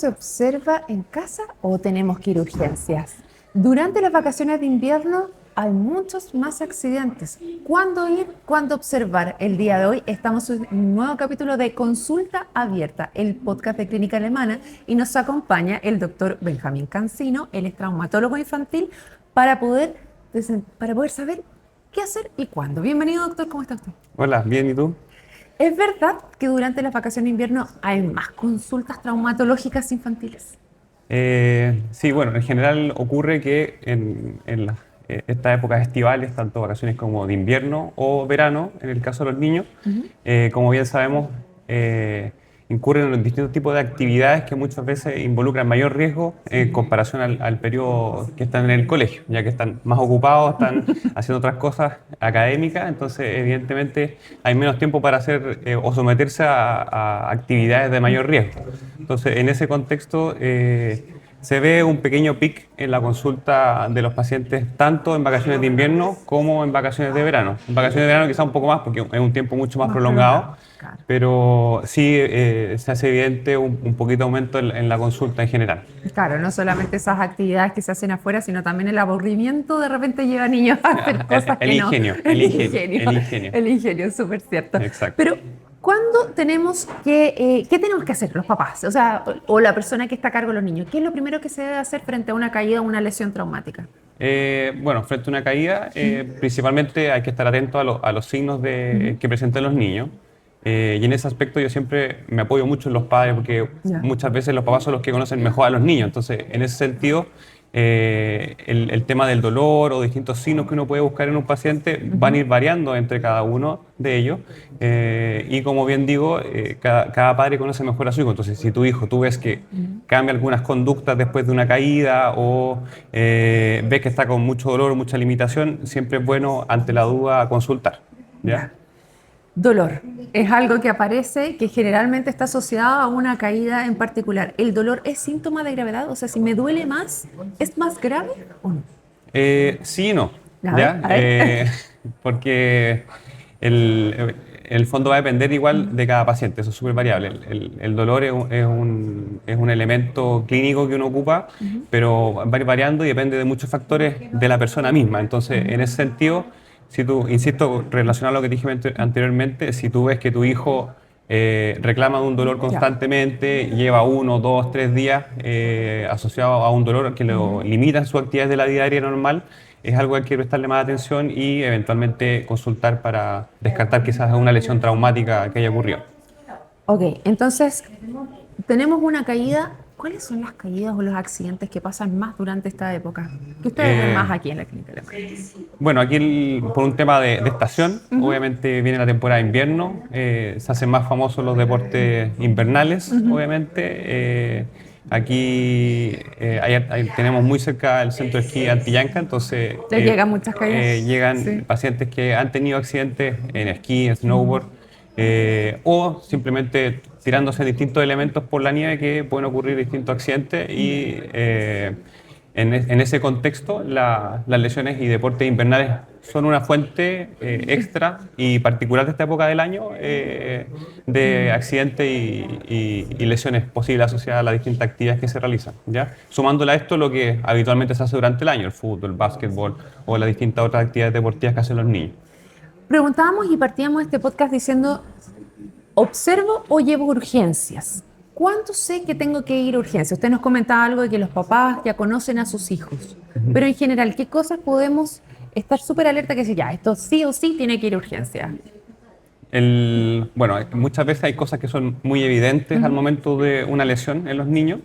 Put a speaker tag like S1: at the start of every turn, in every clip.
S1: se observa en casa o tenemos que ir a urgencias? Durante las vacaciones de invierno hay muchos más accidentes. ¿Cuándo ir? ¿Cuándo observar? El día de hoy estamos en un nuevo capítulo de Consulta Abierta, el podcast de Clínica Alemana, y nos acompaña el doctor Benjamín Cancino, él es traumatólogo infantil, para poder saber qué hacer y cuándo. Bienvenido, doctor, ¿cómo está usted?
S2: Hola, bien, ¿y tú?
S1: ¿Es verdad que durante las vacaciones de invierno hay más consultas traumatológicas infantiles?
S2: Sí, bueno, en general ocurre que estas épocas estivales, tanto vacaciones como de invierno o verano, en el caso de los niños, como bien sabemos, incurren en distintos tipos de actividades que muchas veces involucran mayor riesgo en comparación al periodo que están en el colegio, ya que están más ocupados, están haciendo otras cosas académicas, entonces evidentemente hay menos tiempo para hacer o someterse a actividades de mayor riesgo. Entonces, en ese contexto, se ve un pequeño pic en la consulta de los pacientes, tanto en vacaciones de invierno como en vacaciones de verano. En vacaciones de verano quizá un poco más, porque es un tiempo mucho más prolongado,
S1: Claro.
S2: pero sí se hace evidente un poquito aumento en la consulta en general.
S1: Claro, no solamente esas actividades que se hacen afuera, sino también el aburrimiento de repente lleva a niños a hacer cosas
S2: El
S1: que no.
S2: ingenio, el ingenio.
S1: El ingenio, es súper cierto.
S2: Exacto.
S1: Pero, ¿cuándo tenemos qué tenemos que hacer los papás? O sea, o la persona que está a cargo de los niños. ¿Qué es lo primero que se debe hacer frente a una caída o una lesión traumática?
S2: Bueno, frente a una caída, principalmente hay que estar atento a los signos que presentan los niños. Y en ese aspecto yo siempre me apoyo mucho en los padres porque
S1: Ya.
S2: muchas veces los papás son los que conocen mejor a los niños. Entonces, en ese sentido, el tema del dolor o distintos signos que uno puede buscar en un paciente van a ir variando entre cada uno de ellos. Y como bien digo, cada padre conoce mejor a su hijo. Entonces, si tu hijo, tú ves que cambia algunas conductas después de una caída o ves que está con mucho dolor o mucha limitación, siempre es bueno, ante la duda, consultar. ¿Ya?
S1: Dolor. Es algo que aparece, que generalmente está asociado a una caída en particular. ¿El dolor es síntoma de gravedad? O sea, si me duele más, ¿es más grave o no?
S2: Sí y no,
S1: A ver,
S2: ¿ya?
S1: a ver.
S2: Porque el fondo va a depender igual de cada paciente, eso es súper variable. El dolor es un elemento clínico que uno ocupa, pero va a ir variando y depende de muchos factores de la persona misma. Entonces, en ese sentido, si tú, insisto, relacionado a lo que dije anteriormente, si tú ves que tu hijo reclama un dolor constantemente, lleva 1, 2, 3 días asociado a un dolor que lo limita en sus actividades de la vida diaria normal, es algo que hay que prestarle más atención y eventualmente consultar para descartar quizás una lesión traumática que haya ocurrido.
S1: Ok, entonces tenemos una caída. ¿Cuáles son las caídas o los accidentes que pasan más durante esta época? ¿Qué ustedes ven más aquí en la clínica alemana?
S2: Bueno, aquí por un tema de estación, obviamente viene la temporada de invierno, se hacen más famosos los deportes invernales, obviamente. Aquí tenemos muy cerca el centro de esquí Antillanca, entonces
S1: Les llegan muchas caídas.
S2: llegan
S1: Sí.
S2: pacientes que han tenido accidentes en esquí, en snowboard, o simplemente tirándose distintos elementos por la nieve que pueden ocurrir distintos accidentes y en ese contexto las lesiones y deportes invernales son una fuente extra y particular de esta época del año de accidentes y lesiones posibles asociadas a las distintas actividades que se realizan, ¿ya? Sumándole a esto lo que habitualmente se hace durante el año, el fútbol, el básquetbol o las distintas otras actividades deportivas que hacen los niños.
S1: Preguntábamos y partíamos este podcast diciendo, ¿observo o llevo urgencias? ¿Cuánto sé que tengo que ir a urgencias? Usted nos comentaba algo de que los papás ya conocen a sus hijos, pero en general, ¿qué cosas podemos estar súper alerta que decir, ya, esto sí o sí tiene que ir a urgencias?
S2: Bueno, muchas veces hay cosas que son muy evidentes al momento de una lesión en los niños.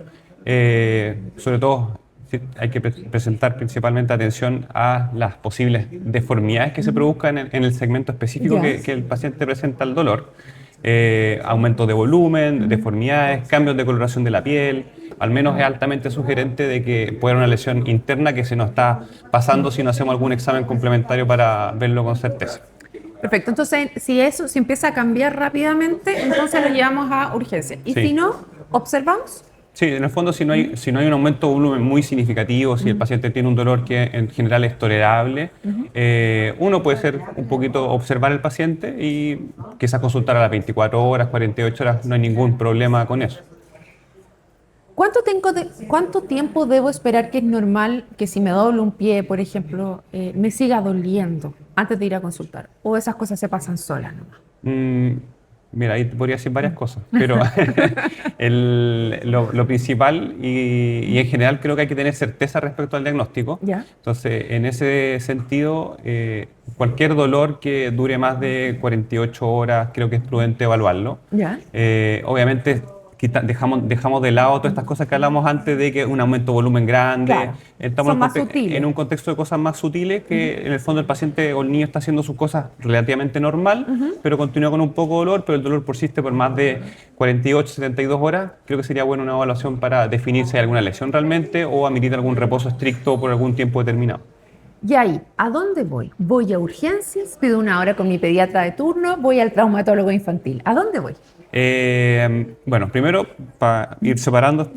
S2: Sobre todo, sí, hay que presentar principalmente atención a las posibles deformidades que se produzcan en el segmento específico
S1: Ya.
S2: que el paciente presenta el dolor. Aumento de volumen, deformidades, cambios de coloración de la piel. Al menos es altamente sugerente de que pueda haber una lesión interna que se nos está pasando si no hacemos algún examen complementario para verlo con certeza.
S1: Perfecto, entonces si empieza a cambiar rápidamente, entonces lo llevamos a urgencia. Y
S2: Sí.
S1: si no, observamos.
S2: Sí, en el fondo, si no hay un aumento de volumen muy significativo, si el paciente tiene un dolor que en general es tolerable, uno puede ser un poquito observar al paciente y quizás consultar a las 24 horas, 48 horas, no hay ningún problema con eso.
S1: ¿Cuánto tiempo debo esperar que es normal que si me doblo un pie, por ejemplo, me siga doliendo antes de ir a consultar? ¿O esas cosas se pasan solas nomás?
S2: Mm, Mira, ahí te podría decir varias cosas, pero lo principal y en general creo que hay que tener certeza respecto al diagnóstico.
S1: ¿Ya?
S2: Entonces, en ese sentido, cualquier dolor que dure más de 48 horas, creo que es prudente evaluarlo.
S1: ¿Ya?
S2: Obviamente, dejamos de lado todas estas cosas que hablamos antes de que un aumento de volumen grande.
S1: Claro.
S2: Estamos
S1: Son más
S2: en
S1: sutiles.
S2: un contexto de cosas más sutiles que en el fondo el paciente o el niño está haciendo sus cosas relativamente normal, pero continúa con un poco de dolor, pero el dolor persiste por más de 48, 72 horas. Creo que sería buena una evaluación para definir si hay alguna lesión realmente o amerita algún reposo estricto por algún tiempo determinado.
S1: Y ahí, ¿a dónde voy? ¿Voy a urgencias? ¿Pido una hora con mi pediatra de turno? ¿Voy al traumatólogo infantil? ¿A dónde voy?
S2: Bueno, primero, para ir separando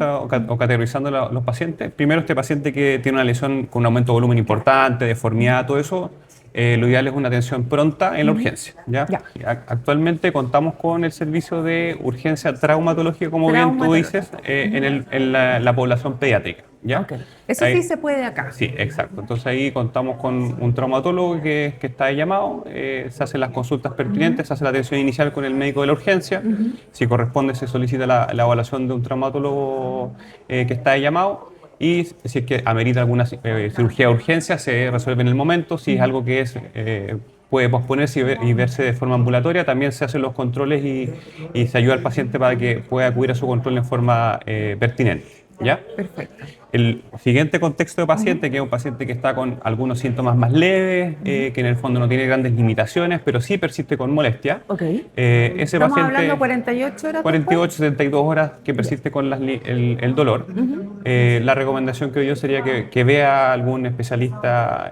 S2: o categorizando los pacientes, primero este paciente que tiene una lesión con un aumento de volumen importante, deformidad, todo eso, lo ideal es una atención pronta en la urgencia. ¿Ya?
S1: Ya.
S2: Actualmente contamos con el servicio de urgencia traumatológica, como bien tú dices, en la población pediátrica. ¿Ya?
S1: Ok. Eso
S2: Ahí-
S1: sí se puede acá.
S2: Sí, exacto. Entonces ahí contamos con un traumatólogo que está de llamado, se hacen las consultas pertinentes, se hace la atención inicial con el médico de la urgencia, si corresponde se solicita la evaluación de un traumatólogo que está de llamado y si es que amerita alguna cirugía de urgencia se resuelve en el momento, si es algo que puede posponerse y verse de forma ambulatoria, también se hacen los controles y se ayuda al paciente para que pueda acudir a su control en forma pertinente. ¿Ya?
S1: Perfecto.
S2: El siguiente contexto de paciente, que es un paciente que está con algunos síntomas más leves, que en el fondo no tiene grandes limitaciones, pero sí persiste con molestia.
S1: Ok.
S2: Ese
S1: Estamos
S2: paciente,
S1: hablando 48 horas
S2: 48, 72 horas que persiste con el dolor. La recomendación que yo sería que vea a algún especialista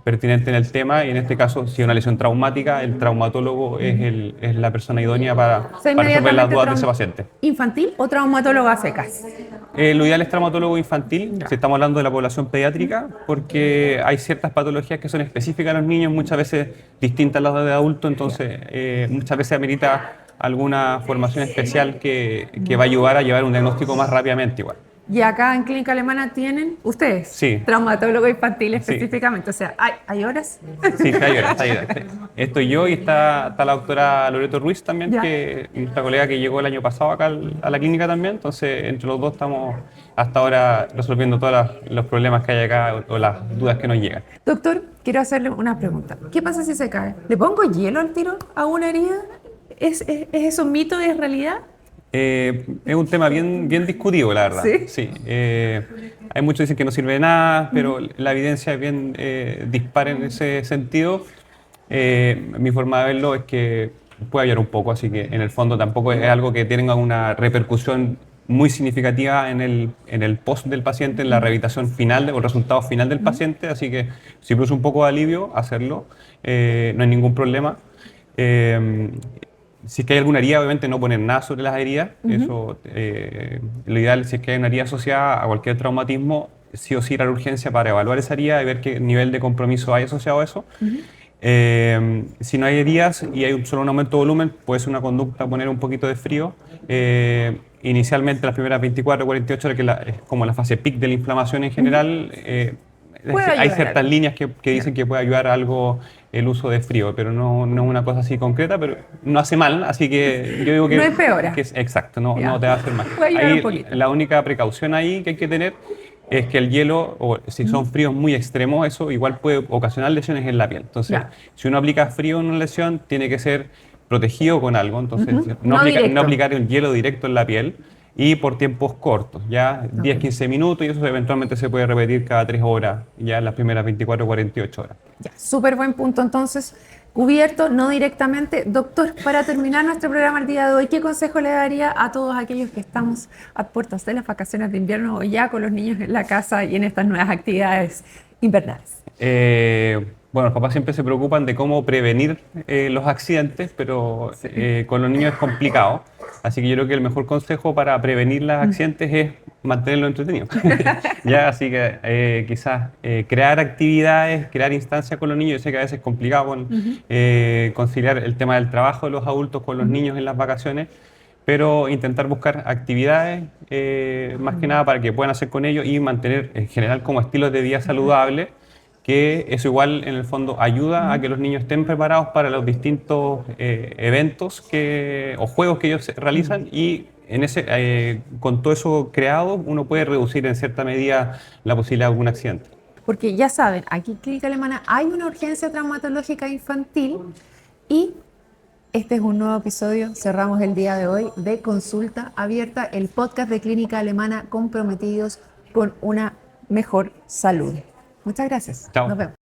S2: pertinente en el tema y en este caso, si es una lesión traumática, el traumatólogo es la persona idónea para resolver las dudas de ese paciente.
S1: ¿Infantil o traumatólogo a secas?
S2: Lo ideal es traumatólogo infantil, si estamos hablando de la población pediátrica, porque hay ciertas patologías que son específicas a los niños, muchas veces distintas a las de adultos, entonces muchas veces amerita alguna formación especial que va a ayudar a llevar un diagnóstico más rápidamente igual.
S1: Y acá en Clínica Alemana tienen ustedes,
S2: Sí.
S1: traumatólogo infantil
S2: Sí.
S1: específicamente. O sea, ¿hay horas?
S2: Sí, está ahí, está ahí. Estoy yo y está la doctora Loreto Ruiz también,
S1: Ya.
S2: que nuestra colega que llegó el año pasado acá a la clínica también. Entonces, entre los dos estamos hasta ahora resolviendo todos los problemas que hay acá o las dudas que nos llegan.
S1: Doctor, quiero hacerle una pregunta. ¿Qué pasa si se cae? ¿Le pongo hielo al tiro a una herida? ¿Es eso un mito? ¿Es realidad?
S2: Es un tema bien discutido, la verdad.
S1: ¿Sí?
S2: Hay muchos que dicen que no sirve de nada, pero la evidencia es bien dispar en ese sentido. Mi forma de verlo es que puede ayudar un poco, así que en el fondo tampoco es algo que tenga una repercusión muy significativa en el post del paciente, en la rehabilitación final o el resultado final del paciente, así que si produce un poco de alivio, hacerlo, no hay ningún problema. Si es que hay alguna herida, obviamente no poner nada sobre las heridas. Eso, lo ideal, si es que hay una herida asociada a cualquier traumatismo, sí o sí ir a la urgencia para evaluar esa herida y ver qué nivel de compromiso hay asociado a eso. Si no hay heridas y hay solo un aumento de volumen, puede ser una conducta poner un poquito de frío. Inicialmente, las primeras 24 o 48 horas, que es como la fase peak de la inflamación en general,
S1: Puede
S2: hay
S1: ayudar
S2: ciertas
S1: algo.
S2: líneas que dicen que puede ayudar a algo el uso de frío, pero no es una cosa así concreta, pero no hace mal, así que yo digo que...
S1: No empeora.
S2: Exacto, no
S1: Ya.
S2: te va a hacer mal.
S1: Puede ayudar un
S2: Ahí
S1: poquito.
S2: la única precaución ahí que hay que tener es que el hielo, o si son fríos muy extremos, eso igual puede ocasionar lesiones en la piel. Entonces,
S1: Ya.
S2: si uno aplica frío en una lesión, tiene que ser protegido con algo. Entonces,
S1: No directo.
S2: no aplicar el hielo directo en la piel y por tiempos cortos, ya 10, 15 minutos, y eso eventualmente se puede repetir cada 3 horas, ya en las primeras 24 o 48 horas.
S1: Ya, súper buen punto entonces. Cubierto, no directamente. Doctor, para terminar nuestro programa el día de hoy, ¿qué consejo le daría a todos aquellos que estamos a puertas de las vacaciones de invierno o ya con los niños en la casa y en estas nuevas actividades invernales?
S2: Bueno, los papás siempre se preocupan de cómo prevenir los accidentes, pero con los niños es complicado. Así que yo creo que el mejor consejo para prevenir los accidentes es mantenerlo entretenido. Ya, así que quizás crear actividades, crear instancias con los niños. Yo sé que a veces es complicado conciliar el tema del trabajo de los adultos con los niños en las vacaciones, pero intentar buscar actividades más que nada para que puedan hacer con ellos y mantener en general como estilos de vida saludables, que eso igual en el fondo ayuda a que los niños estén preparados para los distintos eventos o juegos que ellos realizan y con todo eso creado uno puede reducir en cierta medida la posibilidad de algún accidente.
S1: Porque ya saben, aquí en Clínica Alemana hay una urgencia traumatológica infantil y este es un nuevo episodio. Cerramos el día de hoy de Consulta Abierta, el podcast de Clínica Alemana comprometidos con una mejor salud. Muchas gracias.
S2: Chao.
S1: Nos vemos.